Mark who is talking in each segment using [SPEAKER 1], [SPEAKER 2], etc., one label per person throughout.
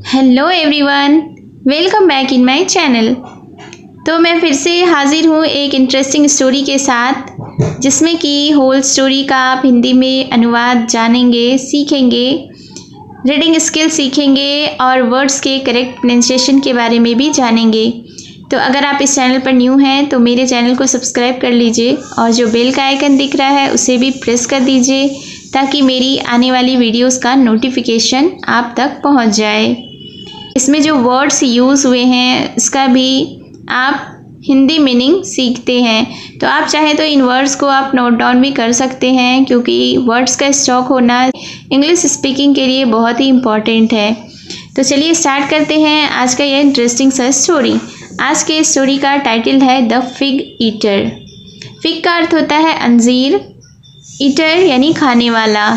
[SPEAKER 1] Hello everyone, welcome back in my channel. तो मैं फिर से हाजिर हूँ एक इंटरेस्टिंग स्टोरी के साथ, जिसमें कि होल स्टोरी का आप हिंदी में अनुवाद जानेंगे, सीखेंगे, रीडिंग स्किल सीखेंगे और वर्ड्स के करेक्ट प्रोनाउंसिएशन के बारे में भी जानेंगे। तो अगर आप इस चैनल पर न्यू हैं तो मेरे चैनल को सब्सक्राइब कर लीजिए और जो बेल का आइकन दिख रहा है उसे भी प्रेस कर दीजिए ताकि मेरी आने वाली वीडियोस का नोटिफिकेशन आप तक पहुंच जाए। इसमें जो वर्ड्स यूज़ हुए हैं इसका भी आप हिंदी मीनिंग सीखते हैं। तो आप चाहें तो इन वर्ड्स को आप नोट डाउन भी कर सकते हैं, क्योंकि वर्ड्स का स्टॉक होना इंग्लिश स्पीकिंग के लिए बहुत ही इम्पॉर्टेंट है। तो चलिए स्टार्ट करते हैं आज का यह इंटरेस्टिंग सा स्टोरी। आज के स्टोरी का टाइटल है द फिग ईटर। फिग का अर्थ होता है अंजीर, ईटर यानी खाने वाला।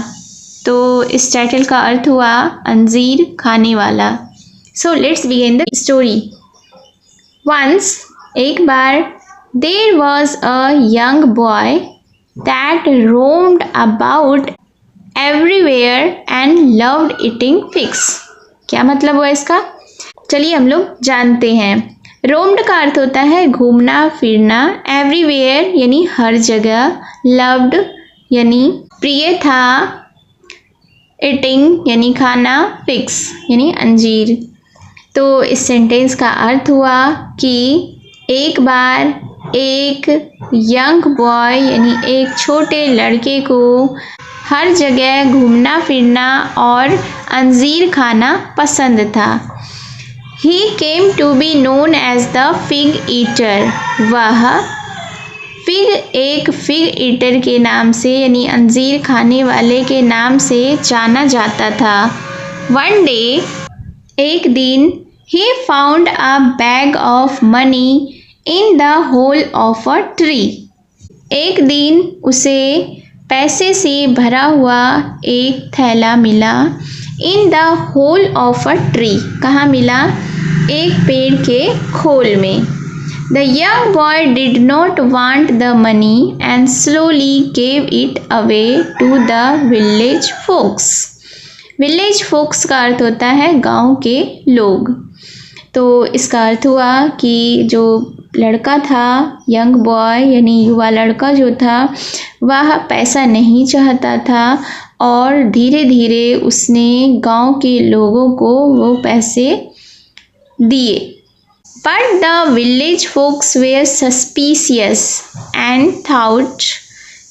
[SPEAKER 1] तो इस टाइटल का अर्थ हुआ अंजीर खाने वाला। So let's begin the story. Once, एक बार, there was a young boy that roamed about everywhere and loved eating figs. क्या मतलब हुआ इसका? चलिए हम लोग जानते हैं। रोम्ड का अर्थ होता है घूमना फिरना, एवरीवेयर यानी हर जगह, लव्ड यानी प्रिय था, ईटिंग यानी खाना, फिग्स यानी अंजीर। तो इस सेंटेंस का अर्थ हुआ कि एक बार एक यंग बॉय यानी एक छोटे लड़के को हर जगह घूमना फिरना और अंजीर खाना पसंद था। He came to be known as the fig eater. वह एक फिग ईटर के नाम से यानी अंजीर खाने वाले के नाम से जाना जाता था। One day, एक दिन, he found a bag of money in the hole of a tree. एक दिन उसे पैसे से भरा हुआ एक थैला मिला। In the hole of a tree, कहाँ मिला? एक पेड़ के खोल में। The young boy did not want the money and slowly gave it away to the village folks. Village folks का अर्थ होता है गांव के लोग। तो इसका अर्थ हुआ कि जो लड़का था, यंग बॉय यानी युवा लड़का जो था, वह पैसा नहीं चाहता था और धीरे धीरे उसने गांव के लोगों को वो पैसे दिए। But the village folks were suspicious and thought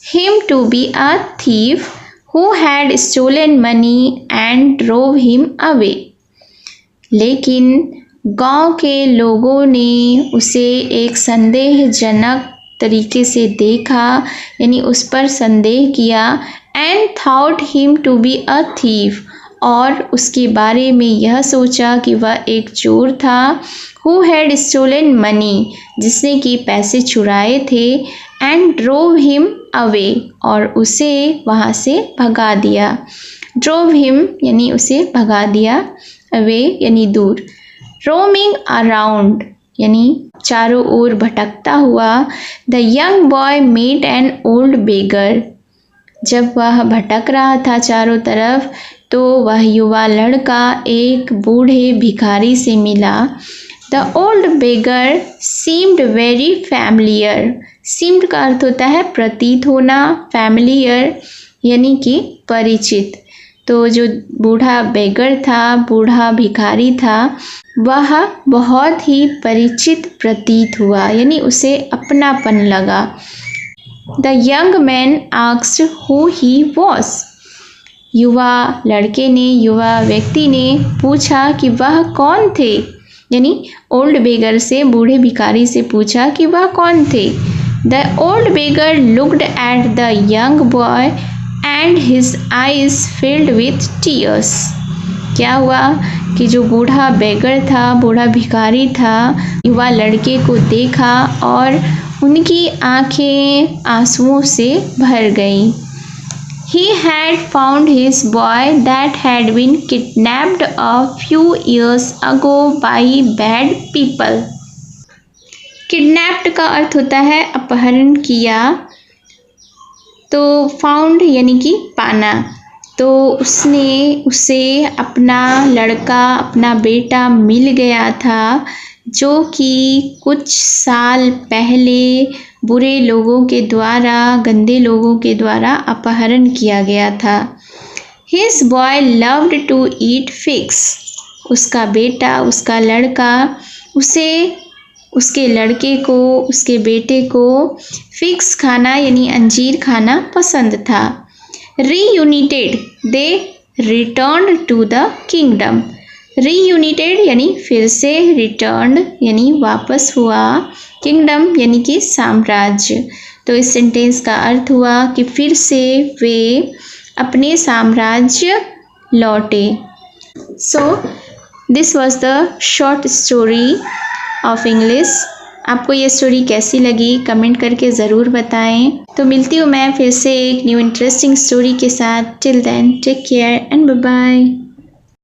[SPEAKER 1] him to be a thief who had stolen money and drove him away. लेकिन गांव के लोगों ने उसे एक संदेहजनक तरीके से देखा, यानी उस पर संदेह किया, and thought him to be a thief, और उसके बारे में यह सोचा कि वह एक चोर था। Who had stolen money, जिसने कि पैसे चुराए थे, and drove him away, और उसे वहाँ से भगा दिया। drove him यानी उसे भगा दिया, away यानी दूर। roaming around यानी चारों ओर भटकता हुआ। The young boy met an old beggar. जब वह भटक रहा था चारों तरफ तो वह युवा लड़का एक बूढ़े भिखारी से मिला। The old beggar seemed very familiar. Seemed का अर्थ होता है प्रतीत होना, familiar यानी कि परिचित। तो जो बूढ़ा बेगर था, बूढ़ा भिखारी था, वह बहुत ही परिचित प्रतीत हुआ, यानी उसे अपनापन लगा। The young man asked who he was. युवा लड़के ने, युवा व्यक्ति ने पूछा कि वह कौन थे, यानी ओल्ड बेगर से, बूढ़े भिखारी से पूछा कि वह कौन थे। The old beggar looked at the young boy and his eyes filled with tears. क्या हुआ कि जो बूढ़ा बेगर था, बूढ़ा भिखारी था, युवा लड़के को देखा और उनकी आंखें आंसुओं से भर गईं। He had found his boy that had been kidnapped a few years ago by bad people. Kidnapped का अर्थ होता है अपहरण किया। तो found यानी कि पाना, तो उसे अपना लड़का, अपना बेटा मिल गया था, जो कि कुछ साल पहले बुरे लोगों के द्वारा, गंदे लोगों के द्वारा अपहरण किया गया था। His boy loved to eat figs. उसका बेटा, उसका लड़का उसके लड़के को, उसके बेटे को फिग्स खाना यानी अंजीर खाना पसंद था। Reunited, they returned to the kingdom. Reunited यानी फिर से, returned यानी वापस हुआ, kingdom यानी कि साम्राज्य। तो इस सेंटेंस का अर्थ हुआ कि फिर से वे अपने साम्राज्य लौटे। So this was the short story of English. आपको ये स्टोरी कैसी लगी कमेंट करके ज़रूर बताएं। तो मिलती हूँ मैं फिर से एक न्यू इंटरेस्टिंग स्टोरी के साथ। Till then take care and bye bye.